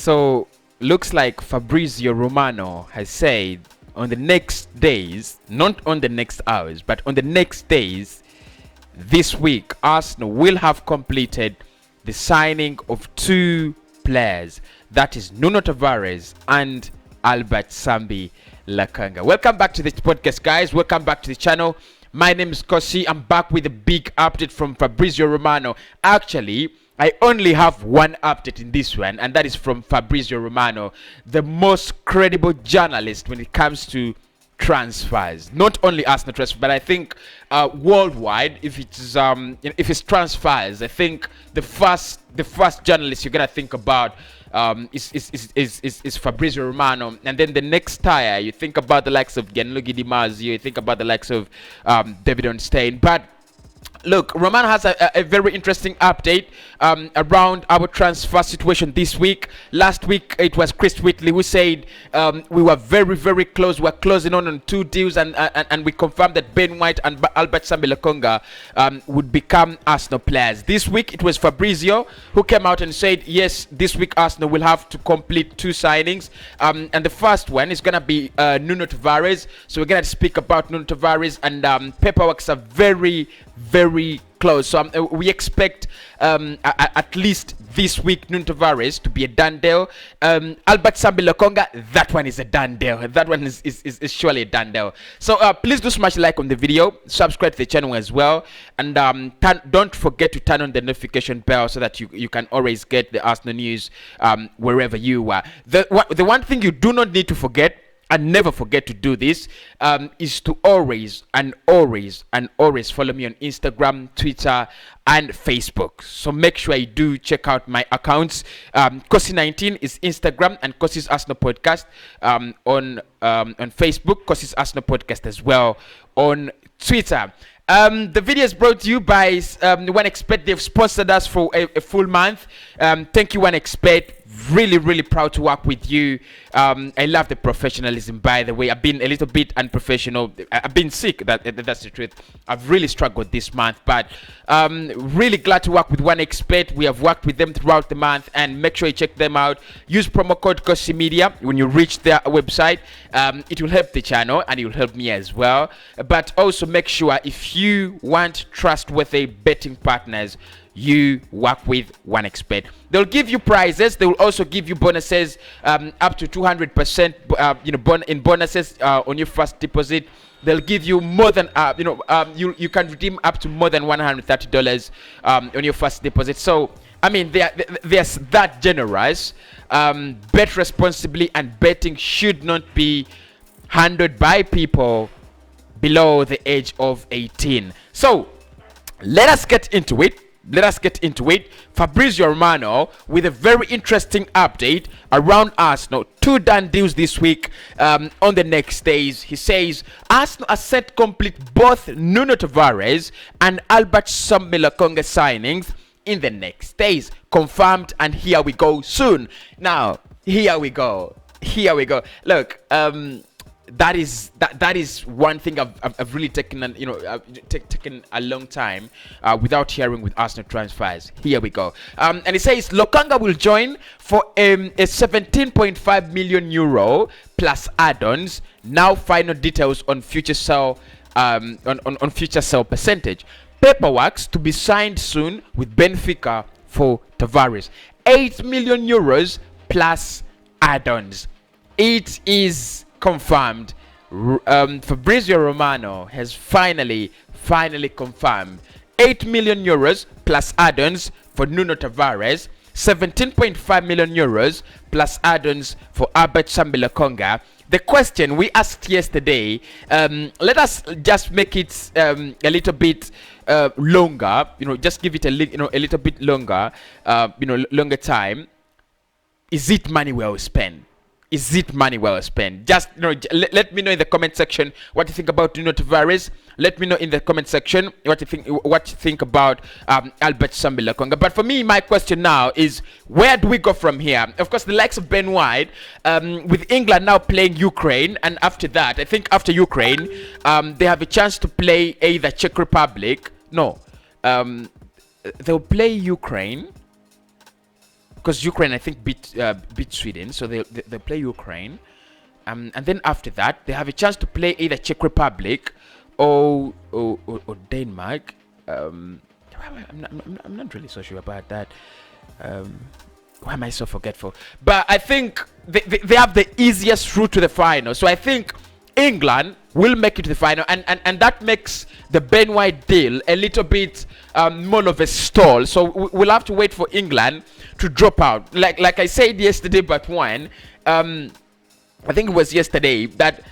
So looks like Fabrizio Romano has said on the next days, not on the next hours, but on the next days this week, Arsenal will have completed the signing of two players. That is Nuno Tavares and Albert Sambi Lokonga. Welcome back to the podcast, guys. Welcome back to the channel. My name is Cossy. I'm back with a big update from Fabrizio Romano. Actually, I only have one update in this one, and that is from Fabrizio Romano, the most credible journalist when it comes to transfers. Not only Arsenal transfers, but I think worldwide, if it's transfers, I think the first journalist you're gonna think about is Fabrizio Romano, and then the next tier you think about the likes of Gianluigi Di Marzio, you think about the likes of David Ornstein. But look, Romano has a very interesting update around our transfer situation this week. Last week, it was Chris Whitley who said we were very, very close. We're closing on two deals, and we confirmed that Ben White and Albert Sambi Lokonga would become Arsenal players. This week, it was Fabrizio who came out and said, yes, this week Arsenal will have to complete two signings. And the first one is going to be Nuno Tavares. So we're going to speak about Nuno Tavares, and paperworks are very close. So we expect at least this week Nuno Tavares to be a done deal. Albert Sambi Lokonga, that one is a done deal. That one is surely a done deal. So please do smash like on the video, subscribe to the channel as well, and don't forget to turn on the notification bell so that you can always get the Arsenal news wherever you are. The one thing you do not need to forget, and never forget to do this, is to always follow me on Instagram, Twitter, and Facebook. So make sure you do check out my accounts. Cossy19 is Instagram, and Cossy's Arsenal Podcast on Facebook. Cossy's Arsenal Podcast as well on Twitter. The video is brought to you by OneXpert. They've sponsored us for a full month. Thank you, OneXpert. Really proud to work with you. I love the professionalism, by the way. I've been a little bit unprofessional. I've been sick, that's the truth. I've really struggled this month, but really glad to work with OneXpert. We have worked with them throughout the month, and make sure you check them out. Use promo code Cossy Media when you reach their website. It will help the channel, and it will help me as well. But also make sure, if you want trustworthy betting partners, you work with OneXpert. They'll give you prizes. They will also give you bonuses, up to 200% in bonuses on your first deposit. They'll give you more than you can redeem up to more than $130 on your first deposit. So I mean, they're that generous. Bet responsibly, and betting should not be handled by people below the age of 18. So let us get into it. Fabrizio Romano with a very interesting update around Arsenal. Two done deals this week. On the next days, he says Arsenal are set to complete both Nuno Tavares and Albert Sambi Lokonga signings in the next days. Confirmed, and here we go soon. Now, here we go. Look, that is one thing I've really taken taken a long time without hearing with Arsenal transfers. Here we go. And it says Lokonga will join for a 17.5 million euro plus add-ons. Now final details on future sale on future sale percentage. Paperwork to be signed soon with Benfica for Tavares. 8 million euros plus add-ons. It is confirmed. Fabrizio Romano has finally confirmed 8 million euros plus add-ons for Nuno Tavares, 17.5 million euros plus add-ons for Albert Sambi Lokonga. The question we asked yesterday, let us just make it a little bit longer, just give it a little bit longer, longer time. Is it money well spent? Is it money well spent? Just let me know in the comment section what you think about Nuno Tavares. Let me know in the comment section what you think about Albert Sambi Lokonga. But for me, my question now is, where do we go from here? Of course, the likes of Ben White, with England now playing Ukraine, and after that, I think after Ukraine, they have a chance to play either Czech Republic. No, they'll play Ukraine. because Ukraine, I think, beat Sweden, so they play Ukraine, and then after that they have a chance to play either Czech Republic or Denmark. I'm not really so sure about that. Why am I so forgetful? But I think they have the easiest route to the final. So I think England will make it to the final, and that makes the Ben White deal a little bit more of a stall. So we'll have to wait for England to drop out. Like I said yesterday, but one, I think it was yesterday, that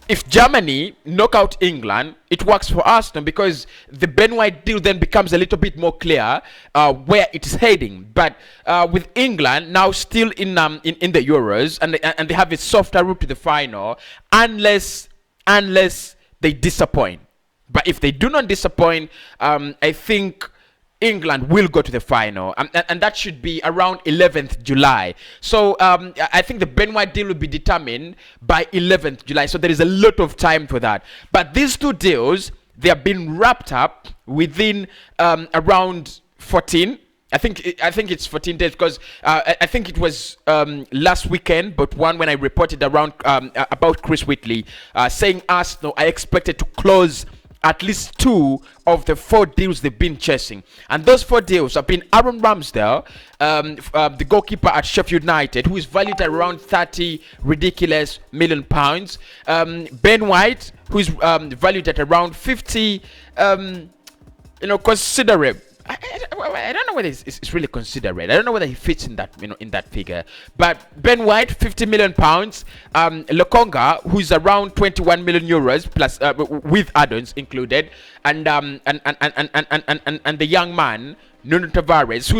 if Germany knock out England, it works for Arsenal, because the Ben White deal then becomes a little bit more clear where it is heading. But with England now still in the Euros, and they have a softer route to the final, unless they disappoint. But if they do not disappoint, I think England will go to the final, and that should be around 11th July. So I think the Ben White deal will be determined by 11th July. So there is a lot of time for that. But these two deals, they have been wrapped up within around 14. I think it's 14 days, because I think it was last weekend, but one when I reported around about Chris Whitley saying Arsenal are expected to close at least 2 of the 4 deals they've been chasing. And those 4 deals have been Aaron Ramsdale, the goalkeeper at Sheffield United, who is valued at around 30 ridiculous million pounds. Ben White, who is valued at around 50, considerable. I don't know whether it's really considerate. I don't know whether he fits in that, in that figure. But Ben White, 50 million pounds. Lokonga, who is around 21 million euros plus with add-ons included, and the young man Nuno Tavares,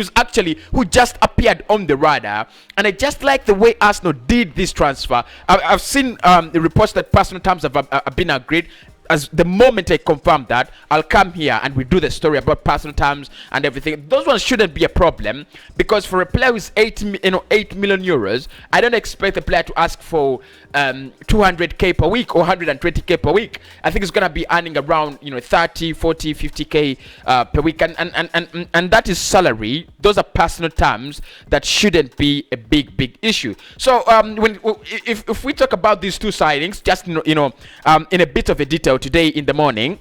who just appeared on the radar. And I just like the way Arsenal did this transfer. I've seen the reports that personal terms have been agreed. As the moment I confirm that, I'll come here and we do the story about personal terms and everything. Those ones shouldn't be a problem, because for a player who's 8 million euros, I don't expect the player to ask for 200k per week or 120k per week. I think it's gonna be earning around 30, 40, 50k per week, and that is salary. Those are personal terms that shouldn't be a big issue. So if we talk about these two signings, just in a bit of a detail today in the morning,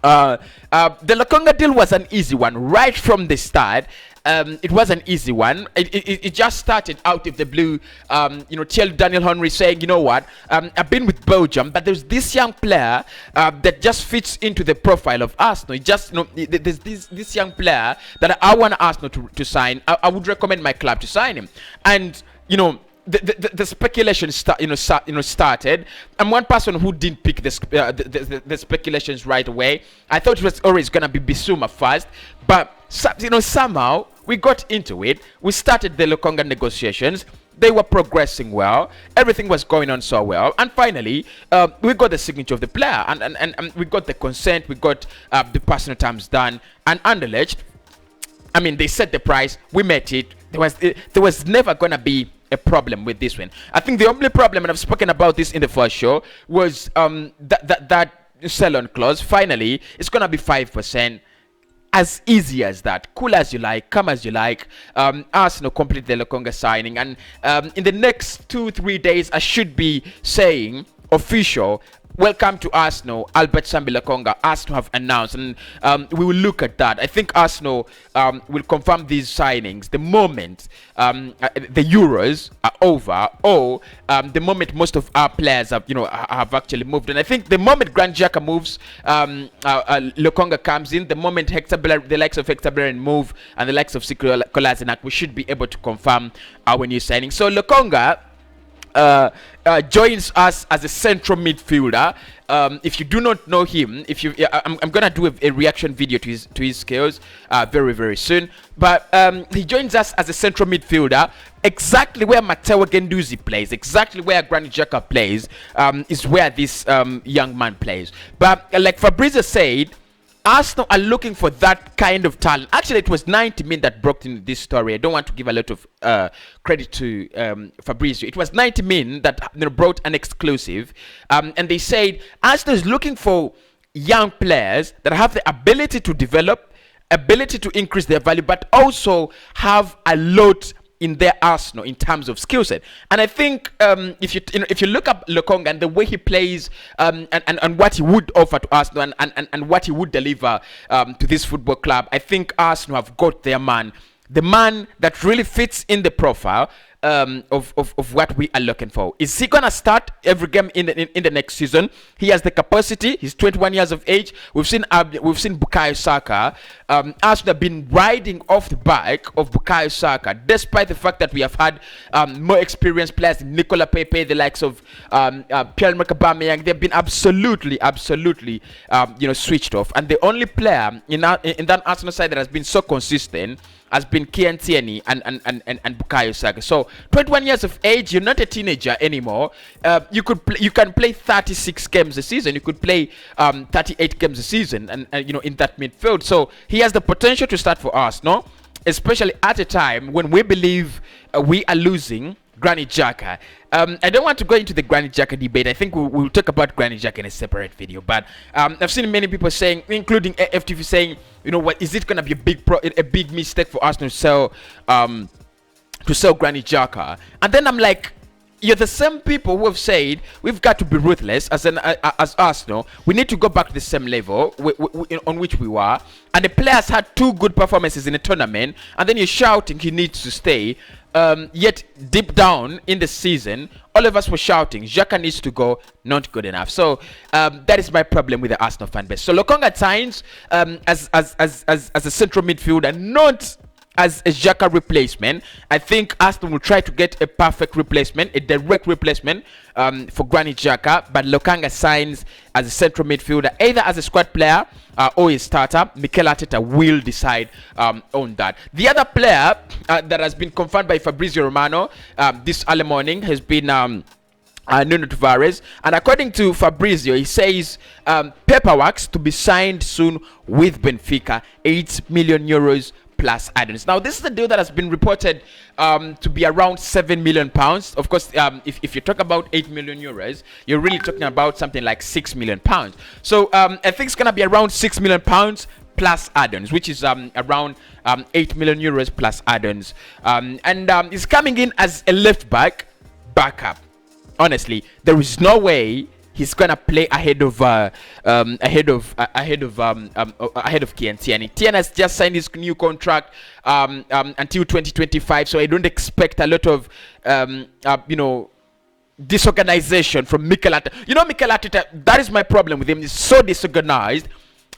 the Lokonga deal was an easy one right from the start. It was an easy one. It just started out of the blue. Daniel Henry saying, you know what, I've been with Belgium, but there's this young player that just fits into the profile of Arsenal. There's this young player that I want Arsenal to sign. I would recommend my club to sign him. And the speculation started, and one person who didn't pick the speculations right away, I thought it was always gonna be Bissouma first, but somehow we got into it. We started the Lokonga negotiations. They were progressing well. Everything was going on so well, and finally we got the signature of the player, and we got the consent. We got the personal terms done, and Anderlecht, I mean, they set the price. We met it. There was never gonna be a problem with this one. I think the only problem, and I've spoken about this in the first show, was that sell-on clause. Finally, it's gonna be 5%. As easy as that. Cool as you like, come as you like. Arsenal complete the Lokonga signing, and in the next 2-3 days, I should be saying official. Welcome to Arsenal, Albert Sambi Lokonga. Arsenal have announced, and we will look at that. I think Arsenal will confirm these signings the moment the Euros are over, or the moment most of our players have actually moved. And I think the moment Granit Xhaka moves, Lokonga comes in. The moment the likes of Hector Bellerin move, and the likes of Sikro Kolasinac, we should be able to confirm our new signing. So Lokonga joins us as a central midfielder. If you do not know him, I'm gonna do a reaction video to his skills very soon. But he joins us as a central midfielder, exactly where Matteo Guendouzi plays, exactly where Granit Xhaka plays, is where this young man plays. But like Fabrizio said, Arsenal are looking for that kind of talent. Actually, it was 90 Min that broke into this story. I don't want to give a lot of credit to Fabrizio. It was 90 Min that brought an exclusive. And they said Arsenal is looking for young players that have the ability to develop, ability to increase their value, but also have a lot in their arsenal in terms of skill set. And I think if you look up Lokonga and the way he plays, and what he would offer to Arsenal, and what he would deliver to this football club, I think Arsenal have got their man, the man that really fits in the profile of what we are looking for. Is he gonna start every game in the next season? He has the capacity. He's 21 years of age. We've seen Bukayo Saka. Arsenal have been riding off the back of Bukayo Saka, despite the fact that we have had more experienced players, Nicola Pepe, the likes of Pierre-Emerick Aubameyang. They've been absolutely switched off. And the only player in that Arsenal side that has been so consistent has been Kian Tierney and Bukayo Saka. So 21 years of age, you're not a teenager anymore. You can play 36 games a season. You could play 38 games a season, and in that midfield. So he has the potential to start for us, no? Especially at a time when we believe we are losing Granit Xhaka. I don't want to go into the Granit Xhaka debate. I think we'll talk about Granit Xhaka in a separate video. But I've seen many people saying, including FTV, saying, what is it going to be a big mistake for Arsenal to sell Granit Xhaka? And then I'm like, you're the same people who have said we've got to be ruthless as Arsenal. We need to go back to the same level on which we were. And the players had 2 good performances in a tournament, and then you're shouting he needs to stay. Yet deep down in the season, all of us were shouting Xhaka needs to go, not good enough. So that is my problem with the Arsenal fan base. So Lokonga signs as a central midfielder, not as a Xhaka replacement. I think Arsenal will try to get a perfect replacement, a direct replacement for Granit Xhaka, but Lokonga signs as a central midfielder, either as a squad player or a starter. Mikel Arteta will decide on that. The other player that has been confirmed by Fabrizio Romano this early morning has been Nuno Tavares, and according to Fabrizio, he says paperwork to be signed soon with Benfica, 8 million euros plus add-ons. Now, this is a deal that has been reported to be around 7 million pounds. Of course, if you talk about 8 million euros, you're really talking about something like 6 million pounds. So I think it's gonna be around 6 million pounds plus add-ons, which is around 8 million euros plus add-ons. And it's coming in as a left backup. Honestly, there is no way he's gonna play ahead of Kian Tierney. Tierney has just signed his new contract until 2025, so I don't expect a lot of disorganization from Mikel Arteta. Mikel Arteta, that is my problem with him. He's so disorganized.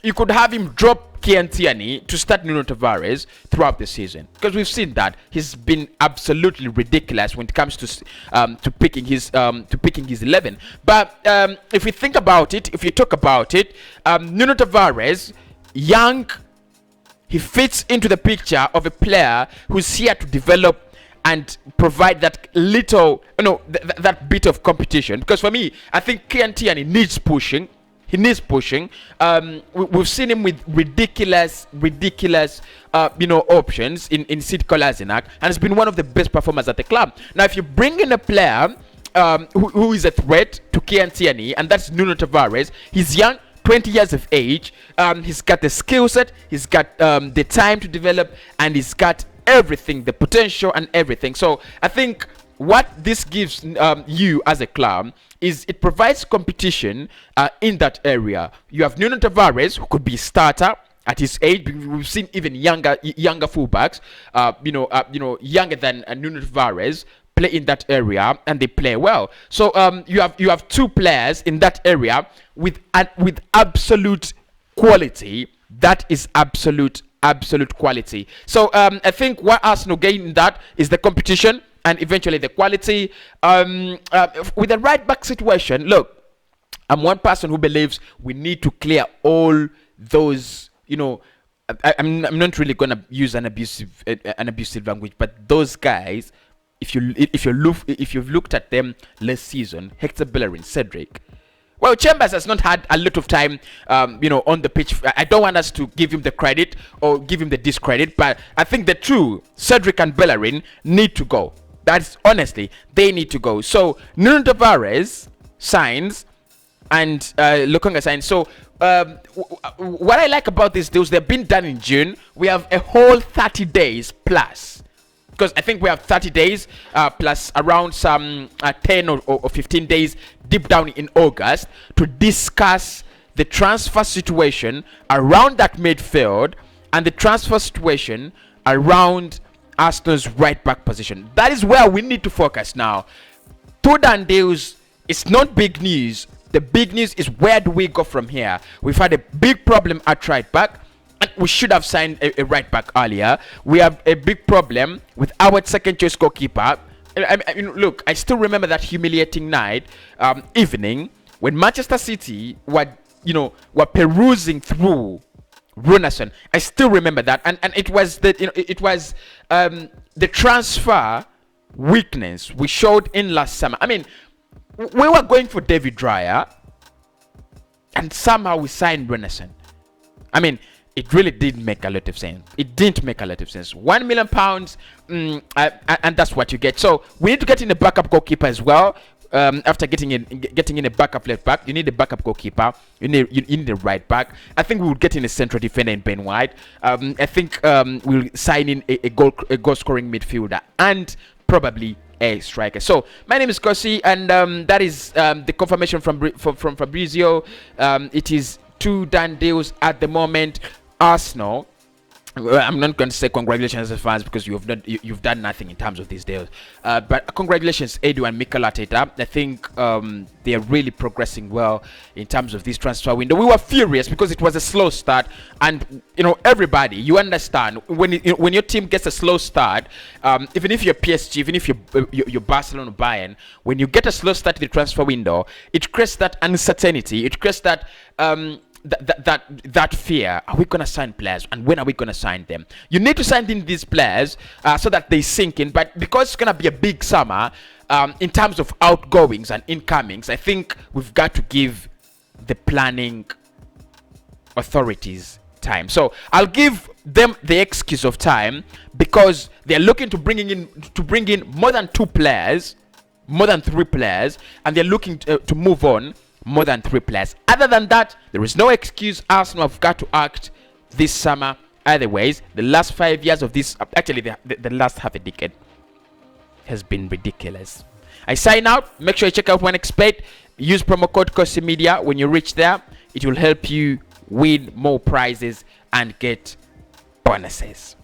You could have him drop Kian Tierney to start Nuno Tavares throughout the season, because we've seen that he's been absolutely ridiculous when it comes to picking his 11. But if we think about it, if you talk about it, Nuno Tavares, young, he fits into the picture of a player who's here to develop and provide that little, that bit of competition. Because for me, I think Kian Tierney needs pushing. He needs pushing. We've seen him with ridiculous options in Sid Kolasinac, and it's been one of the best performers at the club. Now, if you bring in a player who is a threat to Kian Tierney, and that's Nuno Tavares, he's young, 20 years of age. He's got the skill set, he's got the time to develop, and he's got everything, the potential and everything. So I think what this gives you as a club is it provides competition in that area. You have Nuno Tavares, who could be a starter at his age. We've seen even younger fullbacks, younger than Nuno Tavares, play in that area, and they play well. So you have 2 players in that area with absolute quality. That is absolute quality. So I think what Arsenal gain in that is the competition and eventually the quality. With the right back situation, look, I'm one person who believes we need to clear all those, I'm not really gonna use an abusive language, but those guys, if you've looked at them last season, Hector Bellerin, Cedric. Well, Chambers has not had a lot of time, on the pitch. I don't want us to give him the credit or give him the discredit, but I think the two, Cedric and Bellerin, need to go. That's honestly, they need to go. So Nuno Tavares signs and Lokonga signs. So what I like about these deals, they've been done in June. We have a whole 30 days plus because I think we have 30 days plus around some 10 or 15 days deep down in August to discuss the transfer situation around that midfield and the transfer situation around Arsenal's right back position. That is where we need to focus now. Two done deals, it's not big news. The big news is, where do we go from here? We've had a big problem at right back, and we should have signed a right back earlier. We have a big problem with our second choice goalkeeper. I mean, look, I still remember that humiliating night, evening, when Manchester City were perusing through Runason. I still remember that, and it was the transfer weakness we showed in last summer. I mean, we were going for David Raya, and somehow we signed Runason. I mean, it really didn't make a lot of sense. It didn't make a lot of sense. £1 million, and that's what you get. So we need to get in a backup goalkeeper as well. After getting in a backup left back, you need a backup goalkeeper. You need a right back. I think we would get in a central defender in Ben White. I think we'll sign in a goal scoring midfielder and probably a striker. So my name is Cossy, and that is the confirmation from Fabrizio. It is 2 done deals at the moment. Arsenal, I'm not going to say congratulations as fans, because you've done nothing in terms of these deals. But congratulations, Edu and Mikel Arteta. I think they are really progressing well in terms of this transfer window. We were furious because it was a slow start, and everybody, you understand when your team gets a slow start, even if you're PSG, even if you're Barcelona or Bayern, when you get a slow start in the transfer window, it creates that uncertainty. It creates that that fear. Are we gonna sign players, and when are we gonna sign them? You need to sign in these players so that they sink in. But because it's gonna be a big summer in terms of outgoings and incomings, I think we've got to give the planning authorities time. So I'll give them the excuse of time, because they're looking to bring in more than 2 players, more than 3 players, and they're looking to move on more than 3 players. Other than that, there is no excuse. Arsenal have got to act this summer. Otherwise, the last 5 years of this, actually the last half a decade, has been ridiculous. I sign out. Make sure you check out OneXBet. Use promo code Cossy Media when you reach there. It will help you win more prizes and get bonuses.